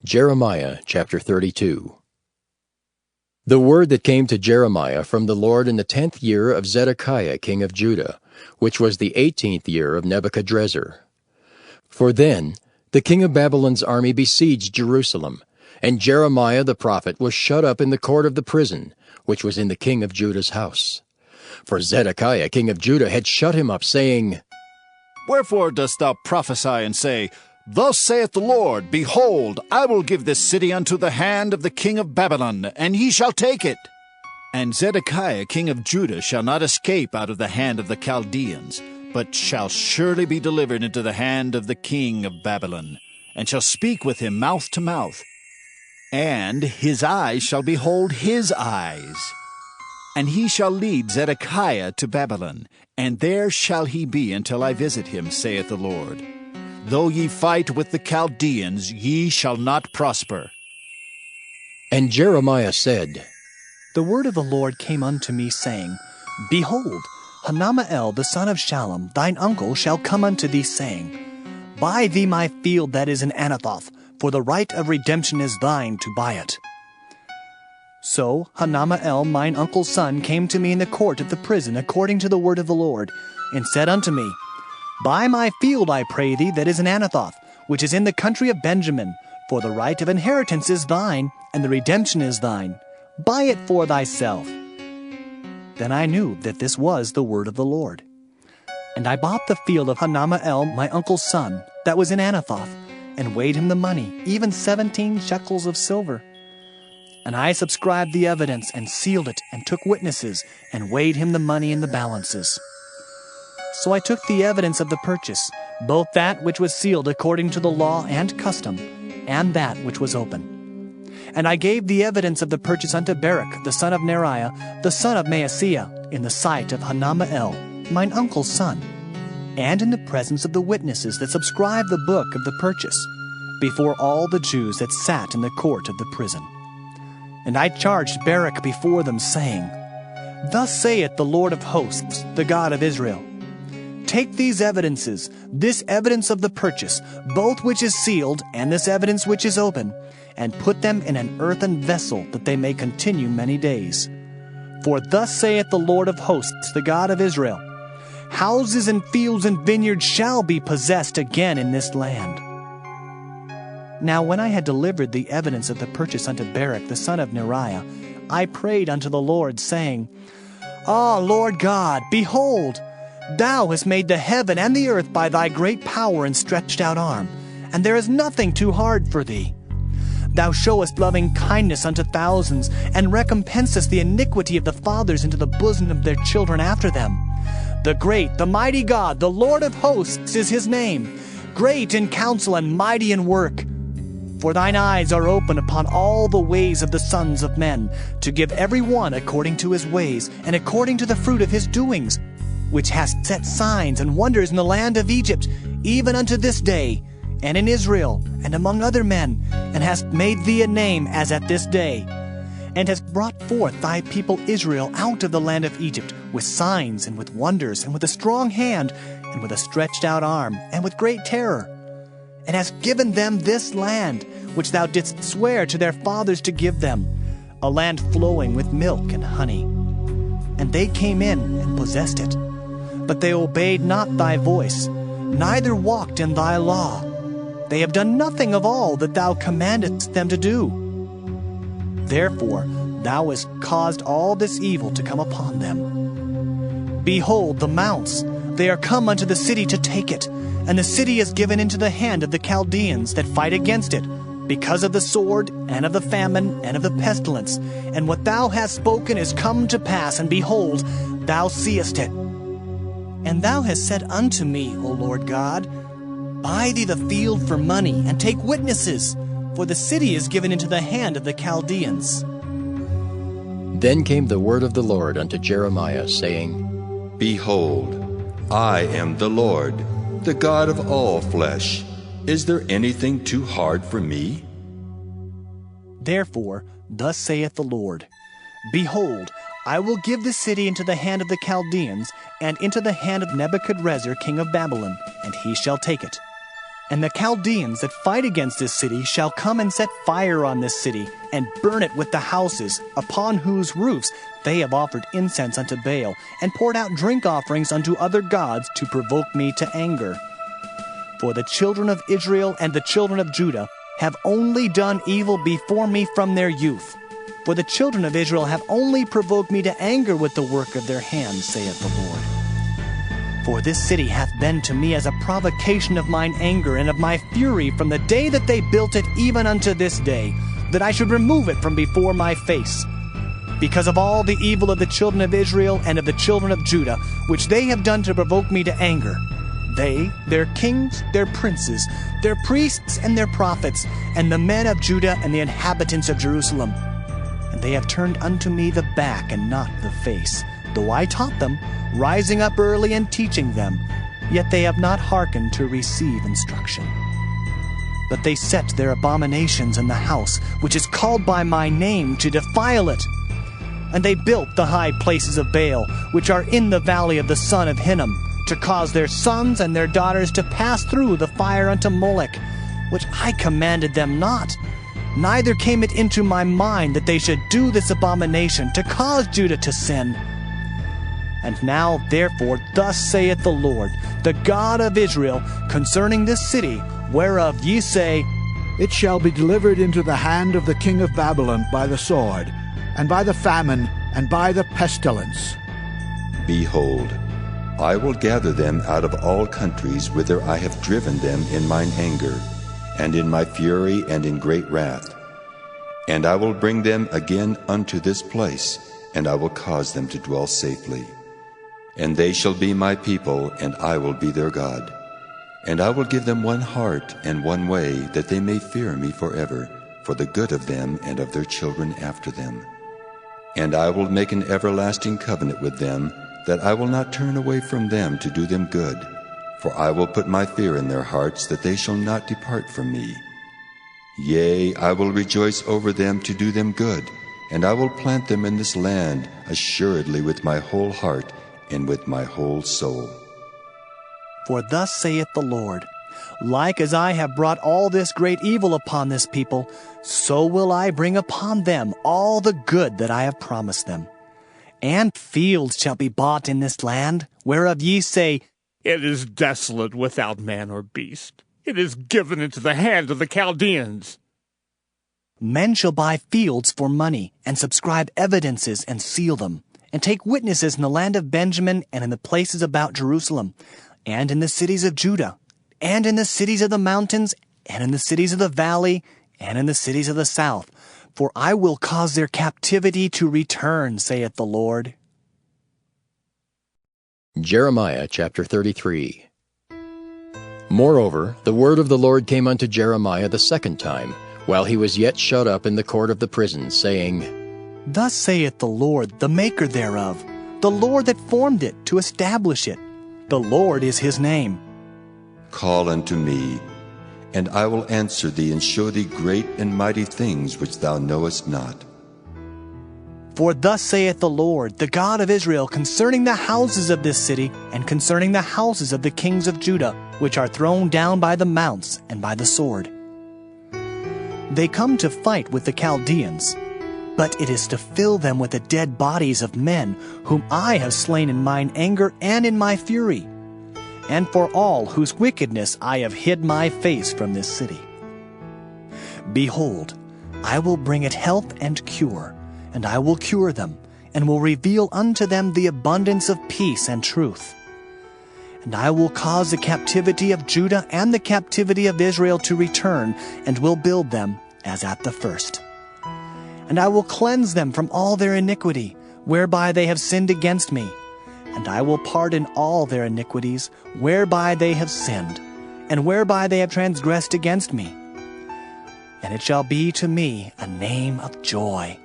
Jeremiah chapter 32. The word that came to Jeremiah from the Lord in the 10th year of Zedekiah king of Judah, which was the 18th year of Nebuchadrezzar. For then the king of Babylon's army besieged Jerusalem, and Jeremiah the prophet was shut up in the court of the prison, which was in the king of Judah's house. For Zedekiah king of Judah had shut him up, saying, Wherefore dost thou prophesy and say, Thus saith the Lord, Behold, I will give this city unto the hand of the king of Babylon, and he shall take it. And Zedekiah king of Judah shall not escape out of the hand of the Chaldeans, but shall surely be delivered into the hand of the king of Babylon, and shall speak with him mouth to mouth. And his eyes shall behold his eyes. And he shall lead Zedekiah to Babylon, and there shall he be until I visit him, saith the Lord. Though ye fight with the Chaldeans, ye shall not prosper. And Jeremiah said, The word of the Lord came unto me, saying, Behold, Hanamael the son of Shallum, thine uncle, shall come unto thee, saying, Buy thee my field that is in Anathoth, for the right of redemption is thine to buy it. So Hanamael mine uncle's son came to me in the court of the prison according to the word of the Lord, and said unto me, Buy my field, I pray thee, that is in Anathoth, which is in the country of Benjamin, for the right of inheritance is thine, and the redemption is thine. Buy it for thyself. Then I knew that this was the word of the Lord. And I bought the field of Hanamael my uncle's son, that was in Anathoth, and weighed him the money, even 17 shekels of silver. And I subscribed the evidence, and sealed it, and took witnesses, and weighed him the money in the balances. So I took the evidence of the purchase, both that which was sealed according to the law and custom, and that which was open. And I gave the evidence of the purchase unto Baruch the son of Neriah, the son of Maaseiah, in the sight of Hanamael, mine uncle's son, and in the presence of the witnesses that subscribed the book of the purchase, before all the Jews that sat in the court of the prison. And I charged Baruch before them, saying, Thus saith the Lord of hosts, the God of Israel, Take these evidences, this evidence of the purchase, both which is sealed, and this evidence which is open, and put them in an earthen vessel, that they may continue many days. For thus saith the Lord of hosts, the God of Israel, Houses and fields and vineyards shall be possessed again in this land. Now when I had delivered the evidence of the purchase unto Baruch the son of Neriah, I prayed unto the Lord, saying, Ah, Lord God, behold, Thou hast made the heaven and the earth by thy great power and stretched out arm, and there is nothing too hard for thee. Thou showest loving kindness unto thousands, and recompensest the iniquity of the fathers into the bosom of their children after them. The great, the mighty God, the Lord of hosts is his name, great in counsel and mighty in work. For thine eyes are open upon all the ways of the sons of men, to give every one according to his ways, and according to the fruit of his doings, which hast set signs and wonders in the land of Egypt, even unto this day, and in Israel, and among other men, and hast made thee a name as at this day, and hast brought forth thy people Israel out of the land of Egypt, with signs, and with wonders, and with a strong hand, and with a stretched out arm, and with great terror, and hast given them this land, which thou didst swear to their fathers to give them, a land flowing with milk and honey. And they came in and possessed it. But they obeyed not thy voice, neither walked in thy law. They have done nothing of all that thou commandest them to do. Therefore thou hast caused all this evil to come upon them. Behold the mounts, they are come unto the city to take it, and the city is given into the hand of the Chaldeans that fight against it, because of the sword, and of the famine, and of the pestilence. And what thou hast spoken is come to pass, and behold, thou seest it. And thou hast said unto me, O Lord God, Buy thee the field for money, and take witnesses, for the city is given into the hand of the Chaldeans. Then came the word of the Lord unto Jeremiah, saying, Behold, I am the Lord, the God of all flesh. Is there anything too hard for me? Therefore, thus saith the Lord, Behold, I will give the city into the hand of the Chaldeans, and into the hand of Nebuchadrezzar king of Babylon, and he shall take it. And the Chaldeans that fight against this city shall come and set fire on this city, and burn it with the houses, upon whose roofs they have offered incense unto Baal, and poured out drink offerings unto other gods to provoke me to anger. For the children of Israel and the children of Judah have only done evil before me from their youth. For the children of Israel have only provoked me to anger with the work of their hands, saith the Lord. For this city hath been to me as a provocation of mine anger and of my fury from the day that they built it even unto this day, that I should remove it from before my face. Because of all the evil of the children of Israel and of the children of Judah, which they have done to provoke me to anger, they, their kings, their princes, their priests and their prophets, and the men of Judah and the inhabitants of Jerusalem. And they have turned unto me the back and not the face, though I taught them, rising up early and teaching them, yet they have not hearkened to receive instruction. But they set their abominations in the house, which is called by my name, to defile it. And they built the high places of Baal, which are in the valley of the son of Hinnom, to cause their sons and their daughters to pass through the fire unto Molech, which I commanded them not. Neither came it into my mind that they should do this abomination, to cause Judah to sin. And now, therefore, thus saith the Lord, the God of Israel, concerning this city, whereof ye say, It shall be delivered into the hand of the king of Babylon by the sword, and by the famine, and by the pestilence. Behold, I will gather them out of all countries whither I have driven them in mine anger, and in my fury, and in great wrath. And I will bring them again unto this place, and I will cause them to dwell safely. And they shall be my people, and I will be their God. And I will give them one heart and one way, that they may fear me forever, for the good of them and of their children after them. And I will make an everlasting covenant with them, that I will not turn away from them to do them good. For I will put my fear in their hearts, that they shall not depart from me. Yea, I will rejoice over them to do them good, and I will plant them in this land assuredly with my whole heart and with my whole soul. For thus saith the Lord, like as I have brought all this great evil upon this people, so will I bring upon them all the good that I have promised them. And fields shall be bought in this land, whereof ye say, It is desolate without man or beast. It is given into the hand of the Chaldeans. Men shall buy fields for money, and subscribe evidences, and seal them, and take witnesses in the land of Benjamin, and in the places about Jerusalem, and in the cities of Judah, and in the cities of the mountains, and in the cities of the valley, and in the cities of the south. For I will cause their captivity to return, saith the Lord. Jeremiah chapter 33. Moreover, the word of the Lord came unto Jeremiah the second time, while he was yet shut up in the court of the prison, saying, Thus saith the Lord, the maker thereof, the Lord that formed it, to establish it. The Lord is his name. Call unto me, and I will answer thee, and show thee great and mighty things which thou knowest not. For thus saith the Lord, the God of Israel, concerning the houses of this city, and concerning the houses of the kings of Judah, which are thrown down by the mounts and by the sword. They come to fight with the Chaldeans, but it is to fill them with the dead bodies of men, whom I have slain in mine anger and in my fury, and for all whose wickedness I have hid my face from this city. Behold, I will bring it health and cure, and I will cure them, and will reveal unto them the abundance of peace and truth. And I will cause the captivity of Judah and the captivity of Israel to return, and will build them as at the first. And I will cleanse them from all their iniquity, whereby they have sinned against me. And I will pardon all their iniquities, whereby they have sinned, and whereby they have transgressed against me. And it shall be to me a name of joy,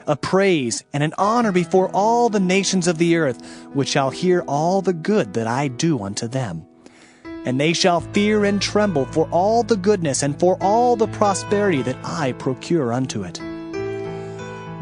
a praise and an honor before all the nations of the earth, which shall hear all the good that I do unto them. And they shall fear and tremble for all the goodness and for all the prosperity that I procure unto it.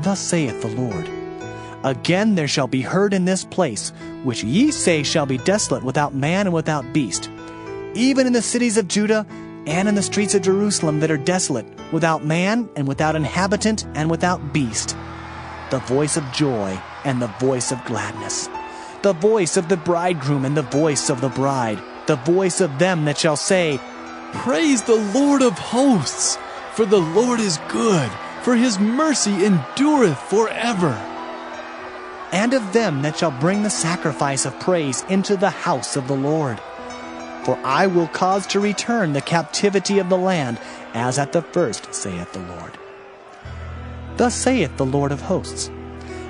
Thus saith the Lord, Again there shall be heard in this place, which ye say shall be desolate without man and without beast, even in the cities of Judah, and in the streets of Jerusalem that are desolate, without man and without inhabitant and without beast, the voice of joy and the voice of gladness, the voice of the bridegroom and the voice of the bride, the voice of them that shall say, Praise the Lord of hosts, for the Lord is good, for his mercy endureth forever. And of them that shall bring the sacrifice of praise into the house of the Lord. For I will cause to return the captivity of the land, as at the first, saith the Lord. Thus saith the Lord of hosts,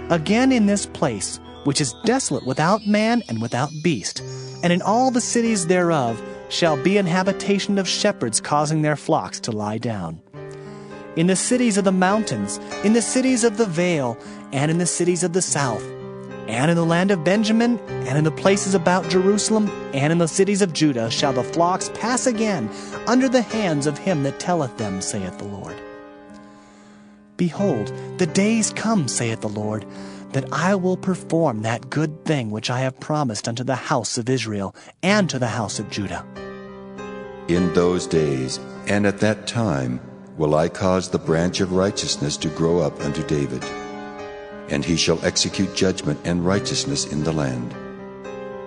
Again in this place, which is desolate without man and without beast, and in all the cities thereof shall be an habitation of shepherds causing their flocks to lie down. In the cities of the mountains, in the cities of the vale, and in the cities of the south, and in the land of Benjamin, and in the places about Jerusalem, and in the cities of Judah shall the flocks pass again under the hands of him that telleth them, saith the Lord. Behold, the days come, saith the Lord, that I will perform that good thing which I have promised unto the house of Israel and to the house of Judah. In those days and at that time will I cause the branch of righteousness to grow up unto David, and he shall execute judgment and righteousness in the land.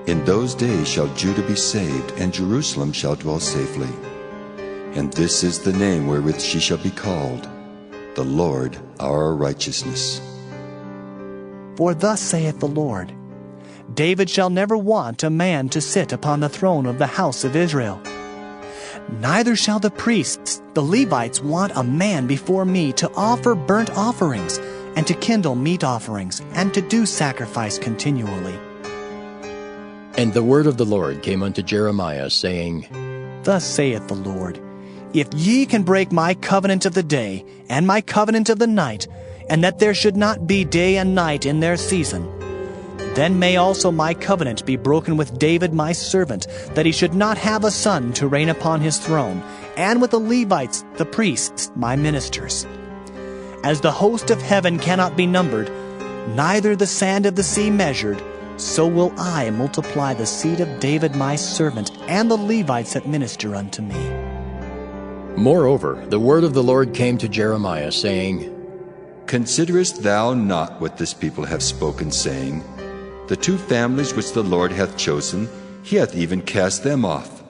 In those days shall Judah be saved, and Jerusalem shall dwell safely. And this is the name wherewith she shall be called, the Lord our righteousness. For thus saith the Lord, David shall never want a man to sit upon the throne of the house of Israel. Neither shall the priests, the Levites, want a man before me to offer burnt offerings, and to kindle meat offerings, and to do sacrifice continually. And the word of the Lord came unto Jeremiah, saying, Thus saith the Lord, If ye can break my covenant of the day, and my covenant of the night, and that there should not be day and night in their season, then may also my covenant be broken with David my servant, that he should not have a son to reign upon his throne, and with the Levites, the priests, my ministers. As the host of heaven cannot be numbered, neither the sand of the sea measured, so will I multiply the seed of David my servant, and the Levites that minister unto me. Moreover, the word of the Lord came to Jeremiah, saying, Considerest thou not what this people have spoken, saying, The two families which the Lord hath chosen, he hath even cast them off.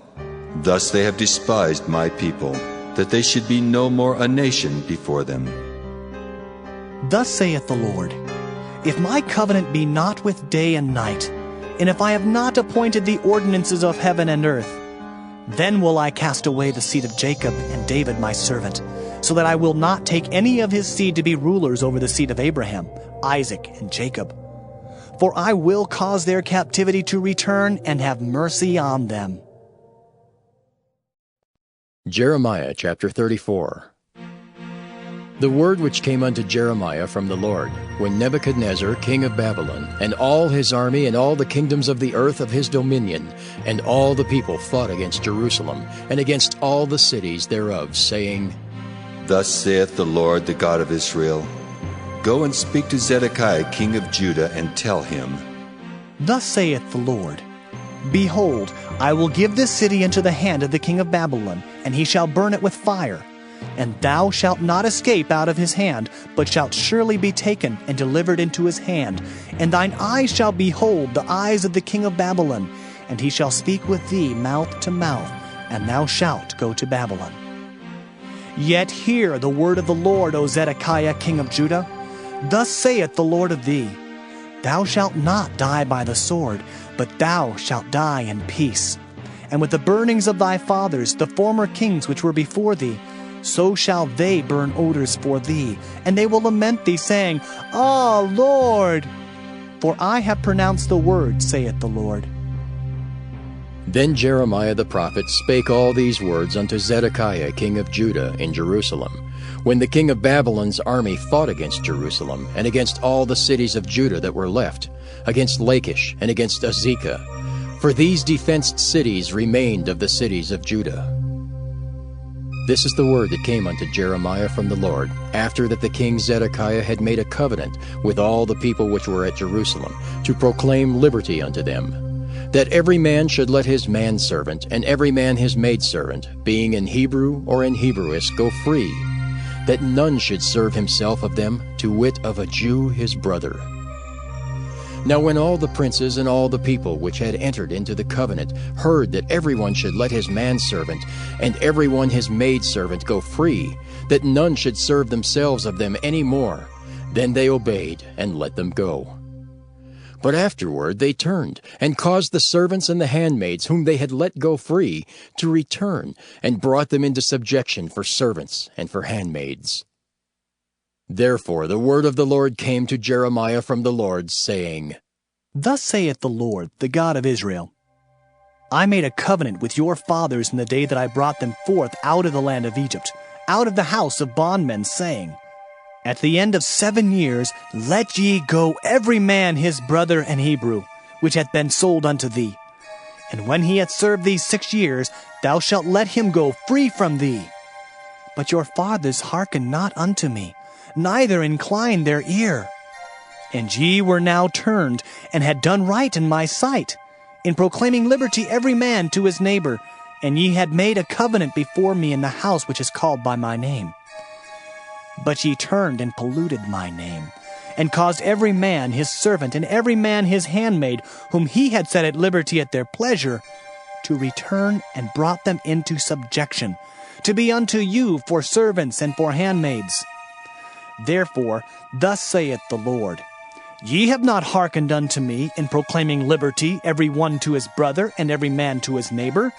Thus they have despised my people, that they should be no more a nation before them. Thus saith the Lord, If my covenant be not with day and night, and if I have not appointed the ordinances of heaven and earth, then will I cast away the seed of Jacob and David my servant, so that I will not take any of his seed to be rulers over the seed of Abraham, Isaac, and Jacob. For I will cause their captivity to return and have mercy on them. Jeremiah chapter 34. The word which came unto Jeremiah from the Lord, when Nebuchadnezzar king of Babylon, and all his army, and all the kingdoms of the earth of his dominion, and all the people fought against Jerusalem, and against all the cities thereof, saying, Thus saith the Lord, the God of Israel, Go and speak to Zedekiah king of Judah, and tell him, Thus saith the Lord, Behold, I will give this city into the hand of the king of Babylon, and he shall burn it with fire. And thou shalt not escape out of his hand, but shalt surely be taken and delivered into his hand. And thine eyes shall behold the eyes of the king of Babylon, and he shall speak with thee mouth to mouth, and thou shalt go to Babylon. Yet hear the word of the Lord, O Zedekiah king of Judah. Thus saith the Lord of thee, Thou shalt not die by the sword, but thou shalt die in peace. And with the burnings of thy fathers, the former kings which were before thee, so shall they burn odors for thee, and they will lament thee, saying, Ah, Lord! For I have pronounced the word, saith the Lord. Then Jeremiah the prophet spake all these words unto Zedekiah king of Judah in Jerusalem, when the king of Babylon's army fought against Jerusalem, and against all the cities of Judah that were left, against Lachish, and against Azekah. For these defenced cities remained of the cities of Judah. This is the word that came unto Jeremiah from the Lord, after that the king Zedekiah had made a covenant with all the people which were at Jerusalem, to proclaim liberty unto them. that every man should let his manservant and every man his maidservant, being in Hebrew or in Hebrewish, go free, that none should serve himself of them, to wit of a Jew his brother. Now when all the princes and all the people which had entered into the covenant heard that everyone should let his manservant and everyone his maidservant go free, that none should serve themselves of them any more, then they obeyed and let them go. But afterward they turned, and caused the servants and the handmaids whom they had let go free to return, and brought them into subjection for servants and for handmaids. Therefore the word of the Lord came to Jeremiah from the Lord, saying, Thus saith the Lord, the God of Israel, I made a covenant with your fathers in the day that I brought them forth out of the land of Egypt, out of the house of bondmen, saying, At the end of 7 years let ye go every man his brother and Hebrew, which hath been sold unto thee. And when he hath served thee 6 years, thou shalt let him go free from thee. But your fathers hearkened not unto me, neither inclined their ear. And ye were now turned, and had done right in my sight, in proclaiming liberty every man to his neighbor, and ye had made a covenant before me in the house which is called by my name. But ye turned and polluted my name, and caused every man his servant and every man his handmaid, whom he had set at liberty at their pleasure, to return, and brought them into subjection, to be unto you for servants and for handmaids. Therefore, thus saith the Lord, Ye have not hearkened unto me in proclaiming liberty every one to his brother and every man to his neighbor.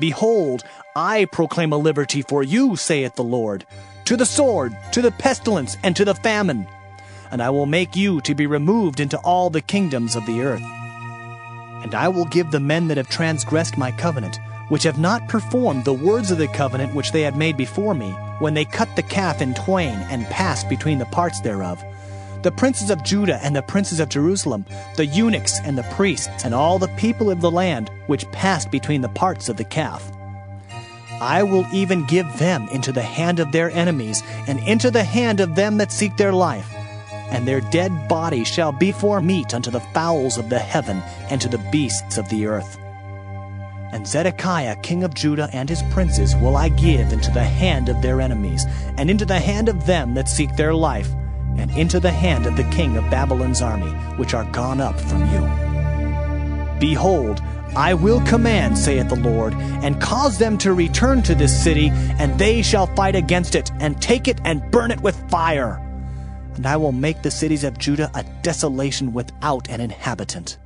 Behold, I proclaim a liberty for you, saith the Lord, to the sword, to the pestilence, and to the famine. And I will make you to be removed into all the kingdoms of the earth. And I will give the men that have transgressed my covenant, which have not performed the words of the covenant which they had made before me, when they cut the calf in twain and passed between the parts thereof, the princes of Judah and the princes of Jerusalem, the eunuchs and the priests, and all the people of the land, which passed between the parts of the calf. I will even give them into the hand of their enemies, and into the hand of them that seek their life. And their dead bodies shall be for meat unto the fowls of the heaven, and to the beasts of the earth. And Zedekiah king of Judah and his princes will I give into the hand of their enemies, and into the hand of them that seek their life, and into the hand of the king of Babylon's army, which are gone up from you. Behold, I will command, saith the Lord, and cause them to return to this city, and they shall fight against it, and take it, and burn it with fire. And I will make the cities of Judah a desolation without an inhabitant.